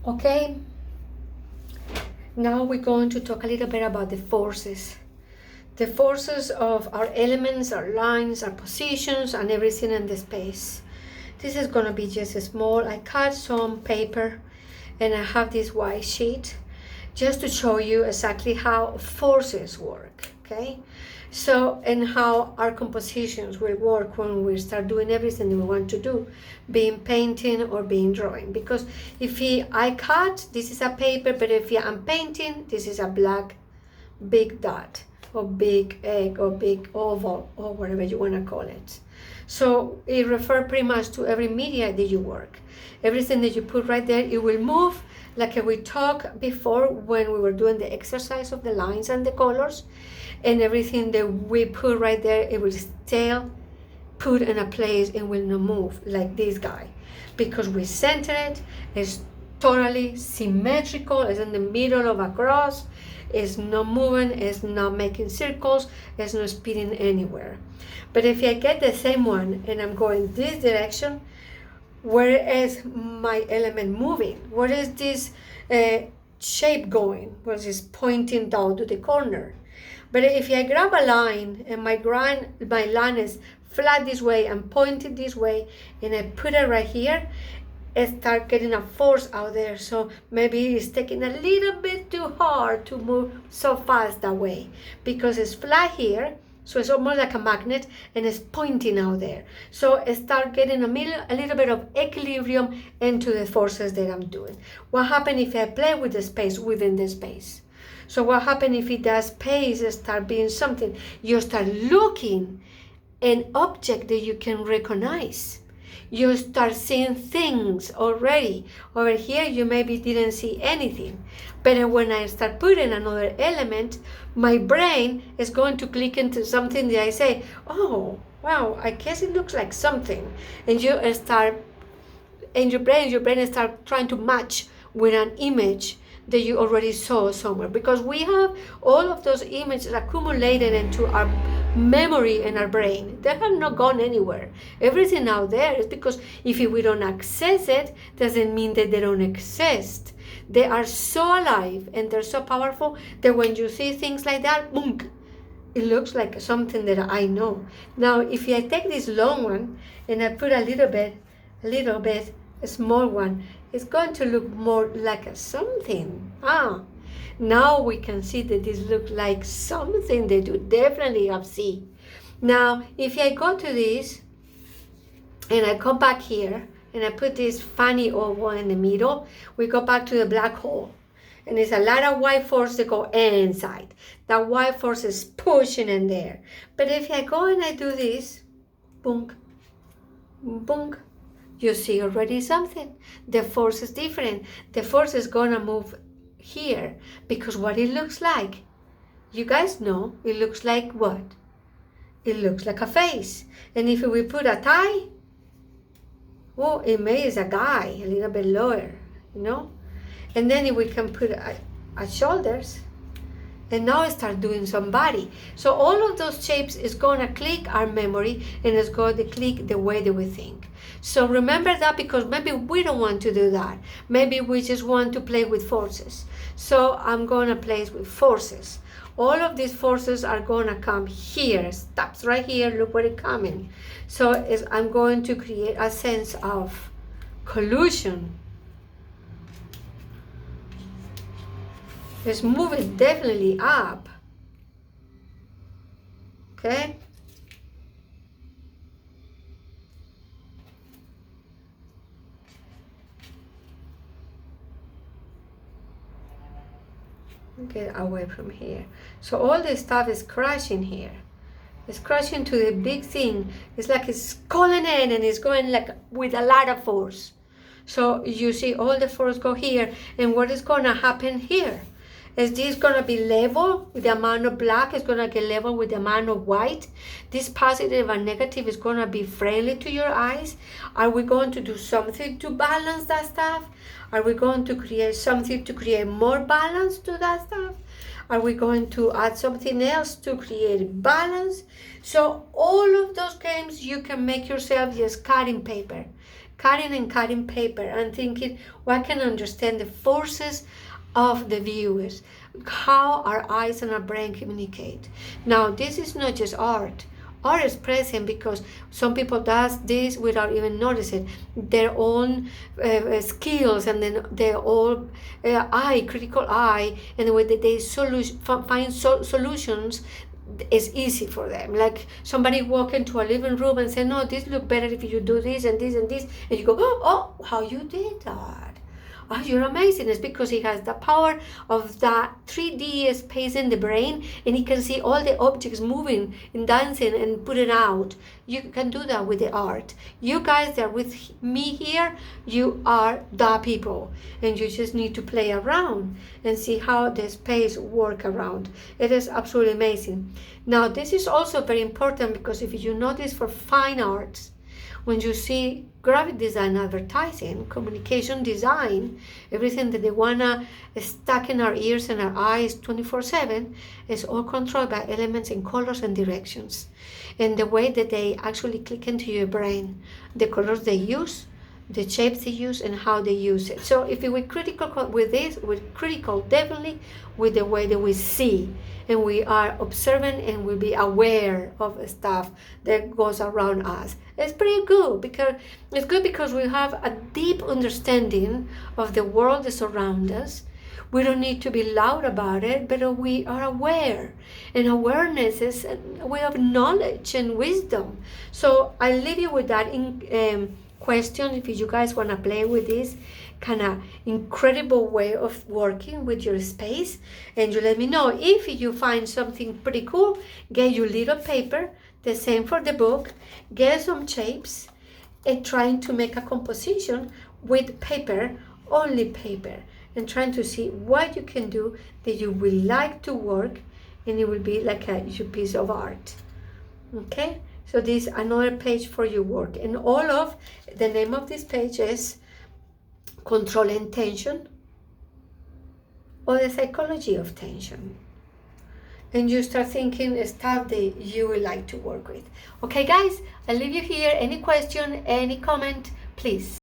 Okay, now we're going to talk a little bit about the forces. The forces of our elements, our lines, our positions, and everything in the space. This is going to be just small. I cut some paper and I have this white sheet just to show you exactly how forces work, okay? So, and how our compositions will work when we start doing everything we want to do, being painting or being drawing. Because if I cut, this is a paper, but if I'm painting, this is a black big dot or big egg or big oval or whatever you want to call it. So it refers pretty much to every media that you work. Everything that you put right there, it will move like we talked before when we were doing the exercise of the lines and the colors. And everything that we put right there, it will stay put in a place and will not move, like this guy. Because we center it, it's totally symmetrical, it's in the middle of a cross, it's not moving, it's not making circles, it's not spinning anywhere. But if I get the same one and I'm going this direction, where is my element moving? Where is this shape going? Where is it pointing down to the corner? But if I grab a line and my line is flat this way and pointed this way, and I put it right here, I start getting a force out there. So maybe it's taking a little bit too hard to move so fast that way because it's flat here. So it's almost like a magnet and it's pointing out there. So I start getting a little bit of equilibrium into the forces that I'm doing. What happens if I play with the space within the space? So what happens if it does space start being something? You start looking an object that you can recognize. You start seeing things already. Over here, you maybe didn't see anything. But when I start putting another element, my brain is going to click into something that I say, oh, wow, I guess it looks like something. And you start, and your brain start trying to match with an image that you already saw somewhere, because we have all of those images accumulated into our memory in our brain. They have not gone anywhere. Everything out there is because if we don't access it, doesn't mean that they don't exist. They are so alive and they're so powerful that when you see things like that, boom, it looks like something that I know. Now, if I take this long one and I put a little bit, a small one, it's going to look more like a something. Now we can see that this looks like something that you definitely have seen. Now, if I go to this and I come back here and I put this funny oval in the middle, we go back to the black hole. And there's a lot of white force that go inside. That white force is pushing in there. But if I go and I do this, boom, boom, you see already something. The force is different. The force is gonna move here because what it looks like, you guys know, it looks like what? It looks like a face. And if we put a tie, oh, it makes a guy a little bit lower, you know? And then if we can put a shoulders, and now I start doing some body. So all of those shapes is gonna click our memory and it's going to click the way that we think. So remember that, because maybe we don't want to do that. Maybe we just want to play with forces. So I'm gonna play with forces. All of these forces are gonna come here, stops right here, look where it's coming. So I'm going to create a sense of collusion. Let's move it definitely up. Okay? Get away from here. So all this stuff is crashing here. It's crashing to the big thing. It's like it's calling in and it's going like with a lot of force. So you see all the force go here, and what is gonna happen here? Is this gonna be level with the amount of black? It's gonna get level with the amount of white. This positive and negative is gonna be friendly to your eyes. Are we going to do something to balance that stuff? Are we going to create something to create more balance to that stuff? Are we going to add something else to create balance? So all of those games you can make yourself just cutting paper. cutting paper and thinking, well, I can understand the forces of the viewers, how our eyes and our brain communicate. Now, this is not just art. Art is present because some people does this without even noticing their own skills, and then their own critical eye, and the way that they find solutions is easy for them. Like somebody walk into a living room and say, no, this look better if you do this and this and this, and you go, oh, how you did that? Oh, you're amazing. It's because he has the power of that 3D space in the brain, and he can see all the objects moving and dancing and put it out. You can do that with the art. You guys that are with me here, you are the people, and you just need to play around and see how the space work around. It is absolutely amazing. Now, this is also very important because if you notice for fine arts, when you see graphic design, advertising, communication design, everything that they wanna stuck in our ears and our eyes 24/7 is all controlled by elements and colors and directions. And the way that they actually click into your brain, the colors they use, the shapes they use, and how they use it. So if we're critical with this, we're critical definitely with the way that we see, and we are observant and we'll be aware of stuff that goes around us. It's pretty good because we have a deep understanding of the world that surrounds us. We don't need to be loud about it, but we are aware. And awareness is a way of knowledge and wisdom. So I leave you with that question. If you guys want to play with this kind of incredible way of working with your space, and you let me know if you find something pretty cool. Get your little paper, the same for the book, get some shapes, and trying to make a composition with paper, only paper, and trying to see what you can do that you will like to work, and it will be like your piece of art. Okay, so this is another page for your work, and all of the name of this page is Controlling Tension, or the Psychology of Tension. And you start thinking stuff that you would like to work with. Okay, guys, I'll leave you here. Any question, any comment, please.